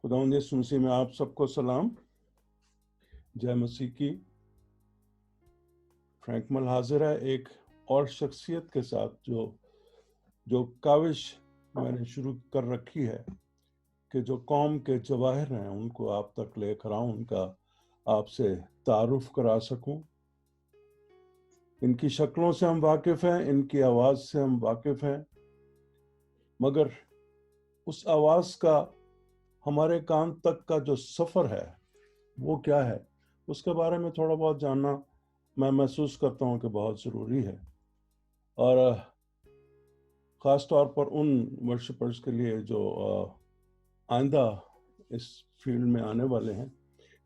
खुदावंद यीशु मसीह में आप सबको सलाम। जय मसीह की। फ्रैंक मल हाजिर है एक और शख्सियत के साथ जो काविश मैंने शुरू कर रखी है कि जो कौम के जवाहिर हैं उनको आप तक लेकर आऊं, उनका आपसे तारुफ करा सकूं। इनकी शक्लों से हम वाकिफ हैं, इनकी आवाज से हम वाकिफ हैं, मगर उस आवाज का हमारे कान तक का जो सफर है वो क्या है, उसके बारे में थोड़ा बहुत जानना मैं महसूस करता हूं कि बहुत ज़रूरी है। और ख़ास तौर पर उन वर्शिपर्स के लिए जो आइंदा इस फील्ड में आने वाले हैं,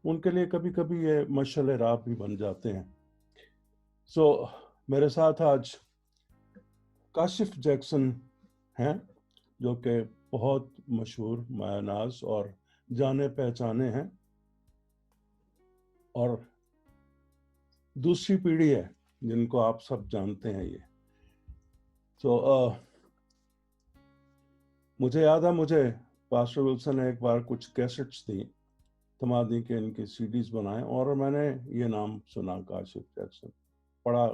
उनके लिए कभी कभी ये मशाल राह भी बन जाते हैं। मेरे साथ आज काशिफ जैक्सन हैं, जो कि बहुत मशहूर, मायनाज और जाने पहचाने हैं, और दूसरी पीढ़ी है जिनको आप सब जानते हैं ये। मुझे याद है, मुझे पास्टर विल्सन ने एक बार कुछ कैसेट्स दी, तमादी के इनके सीडीज बनाए, और मैंने ये नाम सुना, काशिफ जैक्सन, पढ़ा,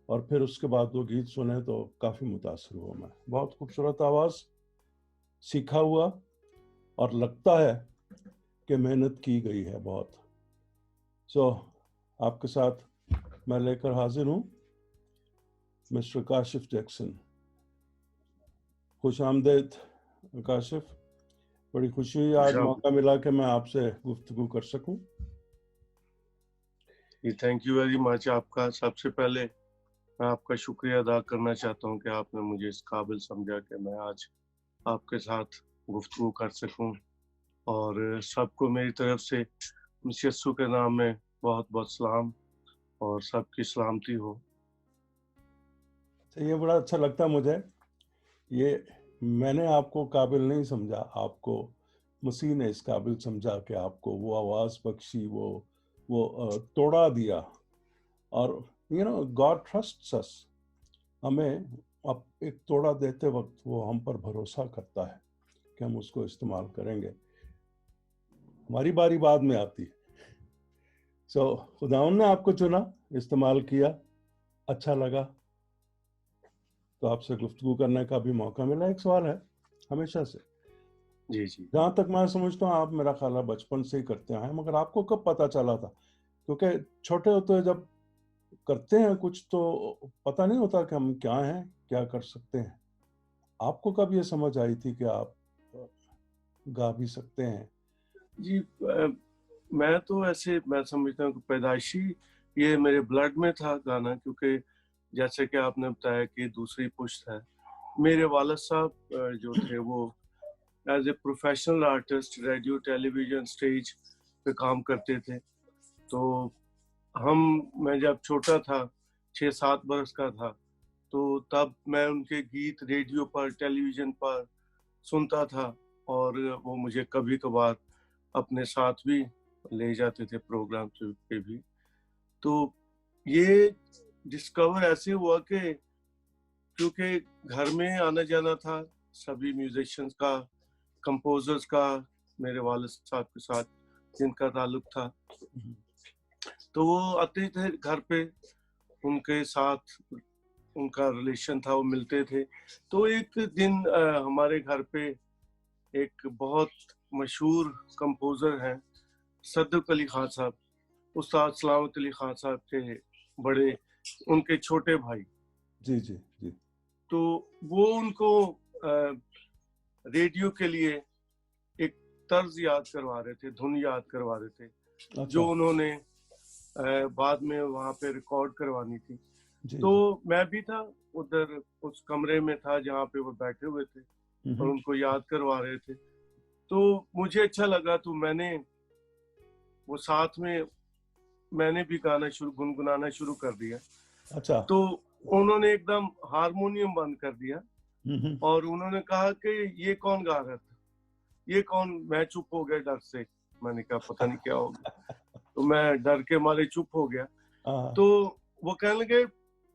और फिर उसके बाद वो गीत सुने तो काफ़ी मुतासर हुआ मैं। बहुत खूबसूरत आवाज़, सीखा हुआ, और लगता है कि मेहनत की गई है बहुत। आपके साथ मैं लेकर हाजिर हूँ मिस्टर काशिफ जैक्सन। खुश आमदेद काशिफ, बड़ी खुशी हुई आज मौका मिला कि मैं आपसे गुफ्तगू कर सकूं। Thank you very much. आपका सबसे पहले मैं आपका शुक्रिया अदा करना चाहता हूं कि आपने मुझे इस काबिल समझा कि मैं आज आपके साथ गुफ्तगू कर सकूं, और सबको मेरी तरफ से यीशु के नाम में बहुत बहुत सलाम और सबकी सलामती हो। ये बड़ा अच्छा लगता है मुझे। ये मैंने आपको काबिल नहीं समझा, आपको मसीह ने इस काबिल समझा कि आपको वो आवाज़ बख्शी, वो तोड़ा दिया। और गॉड ट्रस्ट्स अस। हमें अब एक तोड़ा देते वक्त वो हम पर भरोसा करता है कि हम उसको इस्तेमाल करेंगे। हमारी बारी बाद में आती है। खुदावन ने आपको चुना, इस्तेमाल किया, अच्छा लगा, तो आपसे गुफ्तगू करने का भी मौका मिला। एक सवाल है हमेशा से, जी जी, जहाँ तक मैं समझता हूँ आप, मेरा ख्याल है, बचपन से ही करते आए, मगर आपको कब पता चला था? क्योंकि छोटे होते हैं जब करते हैं कुछ तो पता नहीं होता कि हम क्या हैं, क्या कर सकते हैं। आपको कब ये समझ आई थी कि आप गा भी सकते हैं? जी मैं तो ऐसे मैं समझता हूँ कि पैदाइशी ये मेरे ब्लड में था गाना, क्योंकि जैसे कि आपने बताया कि दूसरी पुश्त है। मेरे वालिद साहब जो थे वो as a professional artist radio television stage पे काम करते थे। तो मैं जब छोटा था, 6-7 बरस का था, तो तब मैं उनके गीत रेडियो पर टेलीविजन पर सुनता था, और वो मुझे कभी कभार अपने साथ भी ले जाते थे प्रोग्राम पे भी। तो ये डिस्कवर ऐसे हुआ कि क्योंकि घर में आना जाना था सभी म्यूजिशियंस का, कंपोजर्स का, मेरे वालिद साहब के साथ जिनका ताल्लुक था, तो वो आते थे घर पे, उनके साथ उनका रिलेशन था, वो मिलते थे। तो एक दिन हमारे घर पे एक बहुत मशहूर कंपोजर हैं सदक अली खान साहब, उस्ताद सलामत अली खान साहब के बड़े, उनके छोटे भाई। जी जी जी। तो वो उनको रेडियो के लिए एक तर्ज याद करवा रहे थे, धुन याद करवा रहे थे, अच्छा। जो उन्होंने बाद में वहां पे रिकॉर्ड करवानी थी। तो मैं भी था उधर, उस कमरे में था जहाँ पे वो बैठे हुए थे और उनको याद करवा रहे थे। तो मुझे अच्छा लगा, तो मैंने वो साथ में मैंने भी गाना गुनगुनाना शुरू कर दिया। अच्छा। तो उन्होंने एकदम हारमोनियम बंद कर दिया और उन्होंने कहा कि ये कौन गा रहा था, ये कौन। मैं चुप हो गया डर से, मैंने कहा पता नहीं क्या हो गया। तो मैं डर के मारे चुप हो गया। तो वो कहने लगे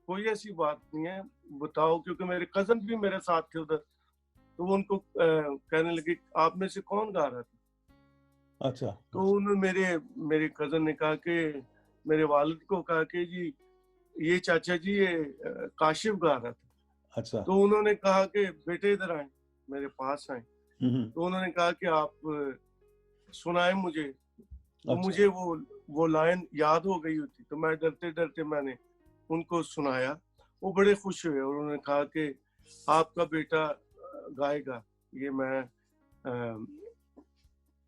कोई ऐसी बात नहीं है, बताओ, क्योंकि मेरे कजन भी मेरे साथ थे उधर। तो वो उनको कहने लगे आप में से कौन गा रहा था। अच्छा। तो उन्होंने मेरे कजन ने कहा कि मेरे वालिद को कहा कि जी ये चाचा जी ये काशिफ गा रहा था। अच्छा। तो उन्होंने कहा कि बेटे इधर आए, मेरे पास आए। हम्म। तो उन्होंने कहा कि आप सुनाए मुझे। तो अच्छा। मुझे वो लाइन याद हो गई थी, तो मैं डरते डरते मैंने उनको सुनाया। वो बड़े खुश हुए और उन्होंने कहा कि आपका बेटा गाएगा। ये मैं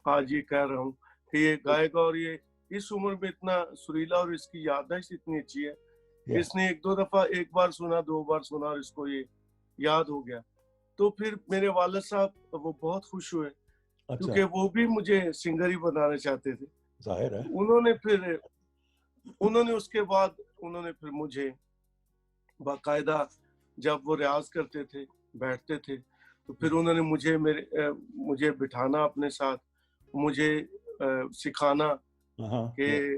आज ये कह रहा हूँ कि ये गाएगा, और ये इस उम्र में इतना सुरीला और इसकी याददाश्त इतनी अच्छी है। या। इसने एक दो दफा, एक बार सुना, दो बार सुना और इसको ये याद हो गया। तो फिर मेरे वालिद साहब वो बहुत खुश हुए, अच्छा। क्योंकि वो भी मुझे सिंगर ही बनाना चाहते थे। जाहिर है। उन्होंने उसके बाद उन्होंने फिर मुझे बाकायदा, जब वो रियाज करते थे, बैठते थे, तो फिर उन्होंने मुझे बिठाना अपने साथ, मुझे सिखाना हाँ। कि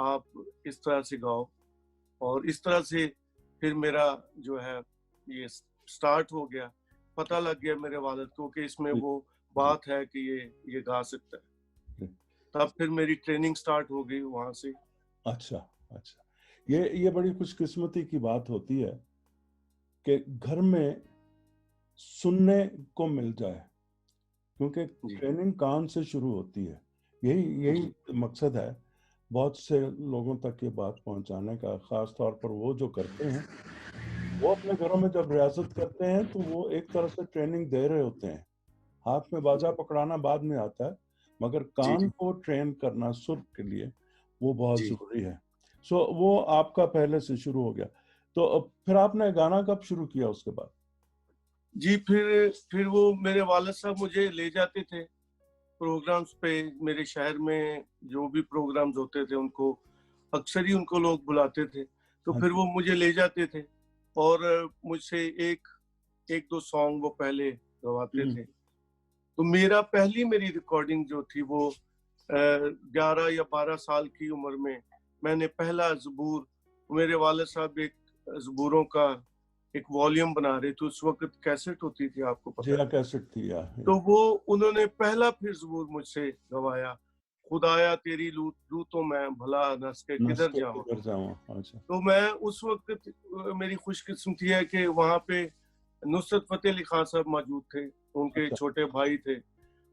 आप इस तरह से गाओ। और इस तरह से फिर मेरा जो है ये स्टार्ट हो गया। पता लग गया मेरे वालिद को कि इसमें जी। वो जी। बात है कि ये गा सकता है। जी। तब फिर मेरी ट्रेनिंग स्टार्ट हो गई वहां से। अच्छा। अच्छा। ये बड़ी खुशकिस्मती की बात होती है कि घर में सुनने को मिल जाए, क्योंकि जी ट्रेनिंग कान से शुरू होती है। यही यही जी मकसद है बहुत से लोगों तक ये बात पहुंचाने का, खास तौर पर वो जो करते हैं। वो अपने घरों में जब रियासत करते हैं तो वो एक तरह से ट्रेनिंग दे रहे होते हैं। हाथ में बाजा पकड़ाना बाद में आता है, मगर जी कान जी को ट्रेन करना सुर के लिए वो बहुत जी जरूरी है। सो वो आपका पहले से शुरू हो गया। तो अब फिर आपने गाना कब शुरू किया उसके बाद? जी। फिर वो मेरे वालिद साहब मुझे ले जाते थे प्रोग्राम्स पे। मेरे शहर में जो भी प्रोग्राम्स होते थे, उनको अक्सर ही उनको लोग बुलाते थे। तो हाँ फिर जी। वो मुझे ले जाते थे और मुझसे एक एक दो सॉन्ग वो पहले गवाते हम्म। थे। तो मेरी रिकॉर्डिंग जो थी वो 11 या 12 साल की उम्र में मैंने पहला ज़बूर, मेरे वालिद साहब एक ज़बूरों का एक वॉल्यूम बना रहे थे। उस वक्त कैसेट होती थी, आपको जी पता है। हाँ, कैसेट थी तो वो उन्होंने पहला फिर ज़बूर मुझसे गवाया, खुदाया तेरी लू तो मैं भला नस के नस किधर के जाऊं। किधर जाऊं। अच्छा। तो मैं उस वक्त मेरी खुशकिस्मती है कि वहाँ पे नुसरत फतेह अली खान साहब मौजूद थे, उनके अच्छा। छोटे भाई थे,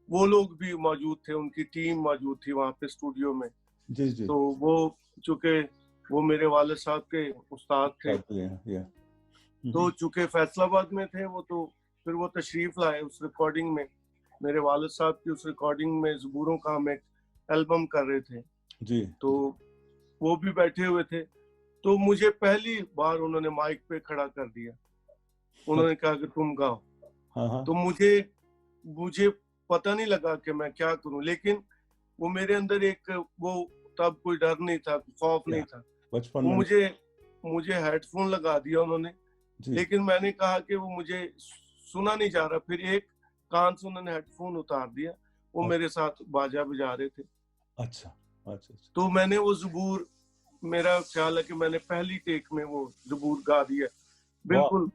वो लोग भी मौजूद थे, उनकी टीम मौजूद थी वहाँ पे स्टूडियो में। जी जी। तो वो चूंकि वो मेरे वालिद साहब के उस्ताद थे, साथ लिए या। तो चूंकि फैसलाबाद में थे वो, तो फिर वो तशरीफ लाए उस रिकॉर्डिंग में। मेरे वालिद साहब की उस रिकॉर्डिंग में ज़बूरों का हम एक एल्बम कर रहे थे। जी तो जी। वो भी बैठे हुए थे। तो मुझे पहली बार उन्होंने माइक पे खड़ा कर दिया। उन्होंने अच्छा। कहा कि तुम गाओ। हाँ हाँ। तो मुझे मुझे पता नहीं लगा कि मैं क्या करूं, लेकिन वो मेरे अंदर एक वो, तब कोई डर नहीं था, खौफ या नहीं था। बचपन वो में। मुझे मुझे हेडफोन लगा दिया उन्होंने, जी। लेकिन मैंने कहा कि वो मुझे सुना नहीं जा रहा। फिर एक कान से उन्होंने हेडफोन उतार दिया, वो मेरे साथ बाजा बजा रहे थे। अच्छा अच्छा। अच्छा। तो मैंने वो ज़बूर, मेरा ख्याल है कि मैंने पहली टेक में वो ज़बूर गा दिया वाह। बिल्कुल,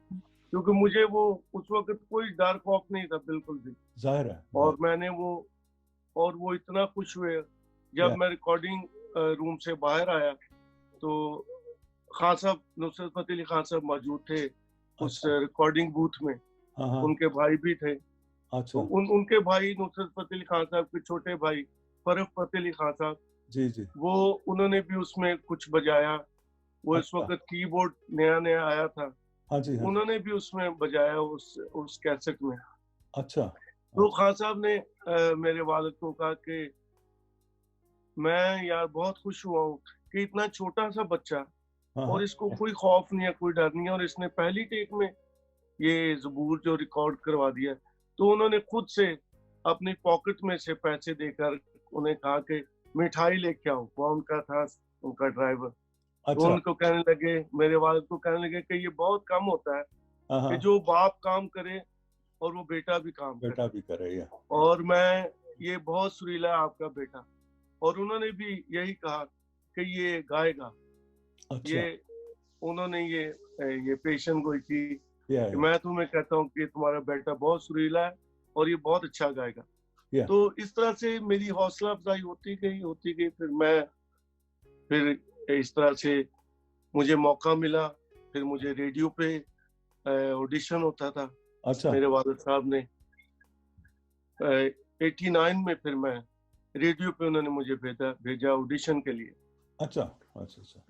क्योंकि मुझे वो उस वक्त कोई डर खौफ नहीं था बिल्कुल भी। जाहिर है, और जाहिर। मैंने वो इतना खुश हुए जब या। मैं रिकॉर्डिंग रूम से बाहर आया। तो खान साहब, नुसरत फतेह अली खान साहब मौजूद थे उस अच्छा। रिकॉर्डिंग बूथ में। हाँ हाँ। उनके भाई भी थे। तो अच्छा। उनके भाई नुसरत फतेह अली खान साहब के छोटे भाई फरख फतेह अली खान साहब, जी जी। वो उन्होंने भी उसमें कुछ बजाया। वो इस अच्छा। वक्त कीबोर्ड नया नया आया था, हाँ जी, हाँ जी। उन्होंने भी उसमें बजाया उस कैसेट में। अच्छा। तो अच्छा। खान साहब ने मेरे वालिद को कहा कि मैं यार बहुत खुश हुआ हूँ कि इतना छोटा सा बच्चा, हाँ और हाँ। इसको कोई खौफ नहीं है, कोई डर नहीं है, और इसने पहली टेक में ये ज़बूर जो रिकॉर्ड करवा दिया। तो उन्होंने खुद से अपनी पॉकेट में से पैसे देकर उन्हें कहा कि मिठाई लेके आओ। वो उनका था, उनका ड्राइवर। तो अच्छा। उनको कहने लगे, मेरे वालिद को कहने लगे कि ये बहुत कम होता है हाँ कि हाँ। जो बाप काम करे और वो बेटा भी काम करे, बेटा भी करे या। और मैं, ये बहुत सुरीला है आपका बेटा। और उन्होंने भी यही कहा कि ये गाएगा। अच्छा। ये उन्होंने ये पेशन गोई की कि या। मैं तुम्हें कहता हूँ कि तुम्हारा बेटा बहुत सुरीला है और ये बहुत अच्छा गाएगा। Yeah. तो इस तरह से मेरी हौसला अफजाई होती गई। फिर इस तरह से मुझे मौका मिला। फिर मुझे रेडियो पे ऑडिशन होता था। अच्छा मेरे वालिद साहब ने 89 में फिर मैं रेडियो पे उन्होंने मुझे भेजा ऑडिशन के लिए। अच्छा अच्छा अच्छा।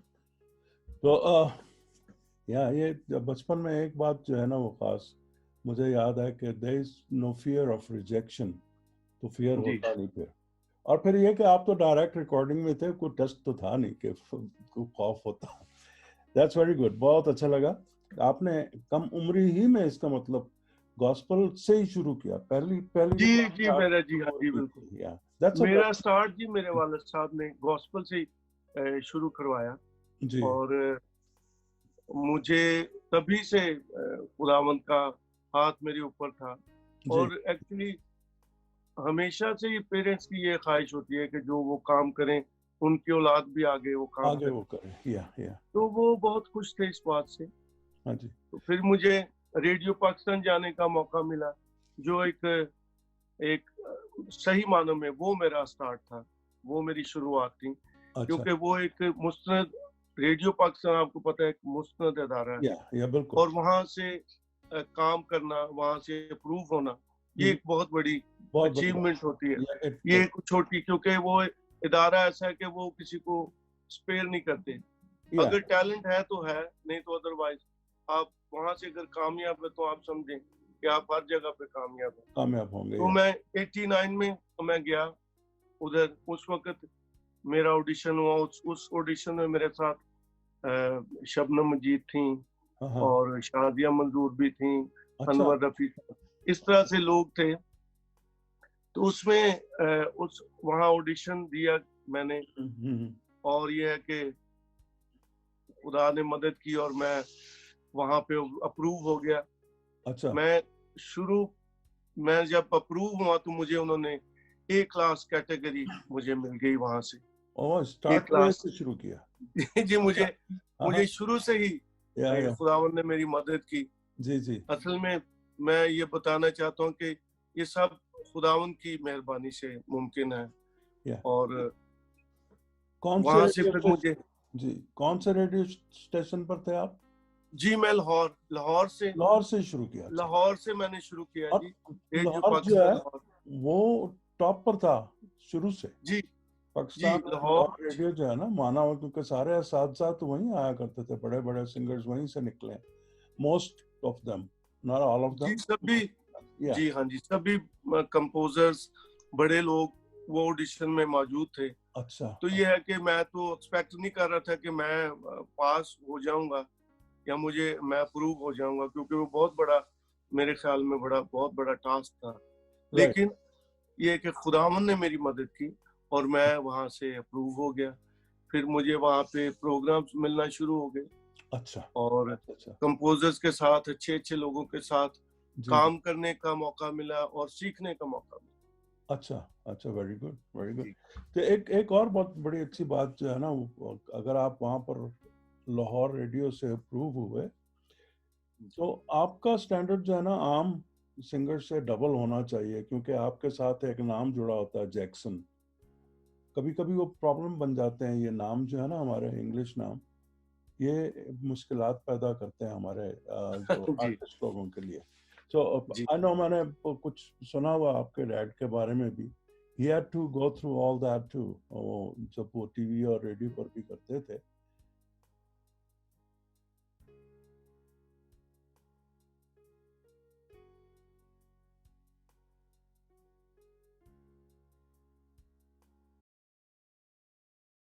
तो ये बचपन में एक बात जो है ना वो खास मुझे याद है कि there is no fear of rejection, तो फियर जी होता नहीं फिर। और फिर ये कि आप तो डायरेक्ट रिकॉर्डिंग में थे, कोई टेस्ट तो था नहीं कि कोई खौफ होता। दैट्स वेरी गुड, बहुत अच्छा लगा। आपने कम उम्री ही में इसका मतलब गॉस्पल से ही शुरू किया, पहली पहली जी जब जी आप मेरा जी हाँ शुरू जी की बिल्कुल। थी, या दैट्स अ मेरा स्टार्ट जी मेरे वालिद साहब ने गॉस्पल से ही शुरू करवाया। जी और मुझे तभी से खुदावंद का हाथ मेरे ऊपर था। जी और एक्चुअली हमेशा से ही पेरेंट्स की ये ख्वाहिश होती है कि जो वो काम करें उनकी औलाद भी आगे वो काम आगे करे। वो करें, या तो वो बहुत खुश थे इस बात से। हाँ जी तो फिर मुझे रेडियो पाकिस्तान जाने का मौका मिला, जो एक एक सही मानों में वो मेरा स्टार्ट था, वो मेरी शुरुआत थी। अच्छा क्योंकि वो एक मुस्तनद रेडियो पाकिस्तान, आपको पता है, एक मुस्तनद अदारा है। या बिल्कुल और वहाँ से काम करना, वहाँ से अप्रूव होना, ये एक बहुत बड़ी बहुत बड़ी बात अचीवमेंट होती है। या ये एक छोटी, क्योंकि वो इदारा ऐसा है कि वो किसी को स्पेयर नहीं करते। या अगर टैलेंट है तो है, नहीं तो अदरवाइज आप वहां से अगर कामयाब है तो आप समझें कि आप हर जगह पे कामयाब है। कामयाब होंगे तो या मैं 89 में मैं गया उधर। उस वक्त मेरा ऑडिशन हुआ। उस ऑडिशन में मेरे साथ शबनम मजीद थी हाँ हाँ और शादिया मंजूर भी थी, अच्छा अनवर रफी, इस तरह से लोग थे। तो उसमें उस वहाँ ऑडिशन दिया मैंने। और ये है कि खुदा ने मदद की और मैं वहाँ पे अप्रूव हो गया। अच्छा मैं जब अप्रूव हुआ तो मुझे उन्होंने ए क्लास कैटेगरी मुझे मिल गई वहां से। ओ ए स्टार्ट में क्लास से शुरू किया जी मुझे हाँ हाँ मुझे शुरू से ही या खुदावंद ने मेरी मदद की। जी जी असल में मैं ये बताना चाहता हूँ कि ये सब खुदावंद की मेहरबानी से मुमकिन है। या और कौन से वहां से रेडियो फिर मुझे स्टेशन जी कौन से रेडियो स्टेशन पर थे आप? जी मैं लाहौर लाहौर से शुरू किया, अच्छा। लाहौर से मैंने शुरू किया और जी, रेडियो लाहौर जो है पाकिस्तान लाहौर। वो टॉप पर था शुरू से। जी जी पाकिस्तान में लाहौर। लाहौर रेडियो जो है ना माना हो, क्योंकि सारे साथ साथ वहीं आया करते थे, बड़े बड़े सिंगर्स वहीं से निकले, most of them, not all of जी देम सभी या जी हाँ जी सभी कंपोजर्स बड़े लोग वो ऑडिशन में मौजूद थे। अच्छा तो ये है कि मैं तो एक्सपेक्ट नहीं कर रहा था कि मैं पास हो जाऊंगा या मैं अप्रूव हो जाऊंगा, क्योंकि वो बहुत बड़ा, मेरे ख्याल में बहुत बड़ा टास्क था। राइट लेकिन ये कि खुदावन ने मेरी मदद की और मैं वहां से अप्रूव हो गया। फिर मुझे वहां पे प्रोग्राम्स मिलना शुरू हो गए अच्छा और अच्छा अच्छा कंपोजर्स के साथ, अच्छे अच्छे लोगों के साथ जी जी काम करने का मौका मिला और सीखने का मौका मिला। अच्छा अच्छा वेरी गुड वेरी गुड। जी तो एक और बहुत बड़ी अच्छी बात जो है ना, अगर आप वहाँ पर लाहौर रेडियो से अप्रूव हुए तो आपका स्टैंडर्ड जो है ना आम सिंगर से डबल होना चाहिए, क्योंकि आपके साथ एक नाम जुड़ा होता है जैक्सन। कभी कभी वो प्रॉब्लम बन जाते हैं, ये नाम जो है ना हमारे इंग्लिश नाम, ये मुश्किलात पैदा करते हैं हमारे जो जी आर्टिस्ट लोगों के लिए। तो जी आई नो, मैंने कुछ सुना हुआ आपके डैड के बारे में भी, he had to go through all that too, जब वो टीवी और रेडियो पर भी करते थे